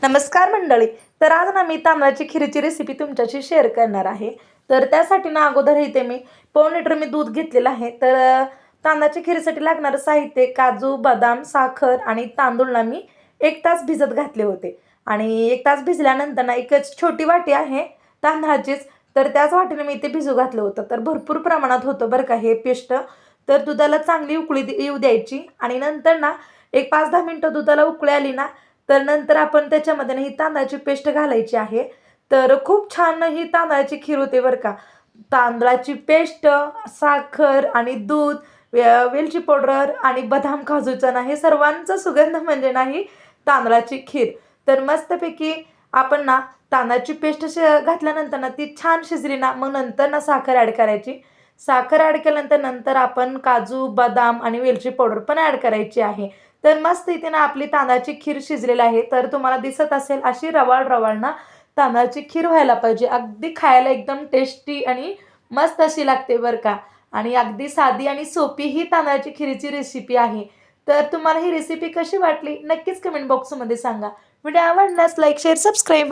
नमस्कार मंडळी. तर आज ना मी तांदळाची खिरीची रेसिपी तुमच्याशी शेअर करणार आहे. तर त्यासाठी ना अगोदर इथे मी पाव लिटर मी दूध घेतलेलं आहे. तर तांदळाच्या खिरीसाठी लागणारं साहित्य काजू, बदाम, साखर आणि तांदूळ ना मी 1 तास भिजत घातले होते. आणि 1 तास भिजल्यानंतर ना एकच छोटी वाटी आहे तांदळाचीच, तर त्याच वाटीने मी इथे भिजू घातलं होतं. तर भरपूर प्रमाणात होतं बरं का हे पेस्ट. तर दुधाला चांगली उकळी येऊ द्यायची आणि नंतर ना एक 5-10 मिनिटं दुधाला उकळी आली ना, तर नंतर आपण त्याच्यामध्ये ना ही तांदळाची पेस्ट घालायची आहे. तर खूप छान ही तांदळाची खीर होते बरं का. तांदळाची पेस्ट, साखर आणि दूध, वेलची पावडर आणि बदाम काजूचा ना हे सर्वांचा सुगंध म्हणजे नाही तांदळाची खीर. तर मस्तपैकी आपण ना तांदळाची पेस्ट घातल्यानंतर ना ती छान शिजली ना, मग नंतर ना साखर ॲड करायची. साखर ॲड केल्यानंतर नंतर आपण काजू, बदाम आणि वेलची पावडर पण ॲड करायची आहे. तर मस्त इथे ना आपली तांदळाची खीर शिजलेली आहे. तर तुम्हाला दिसत असेल अशी रवाळ रवाळ ना तांदळाची खीर व्हायला पाहिजे. अगदी खायला एकदम टेस्टी आणि मस्त अशी लागते बरं का. आणि अगदी साधी आणि सोपी ही तांदळाची खिरीची रेसिपी आहे. तर तुम्हाला ही रेसिपी कशी वाटली नक्कीच कमेंट बॉक्समध्ये सांगा. व्हिडिओ आवडल्यास लाईक, शेअर, सबस्क्राईब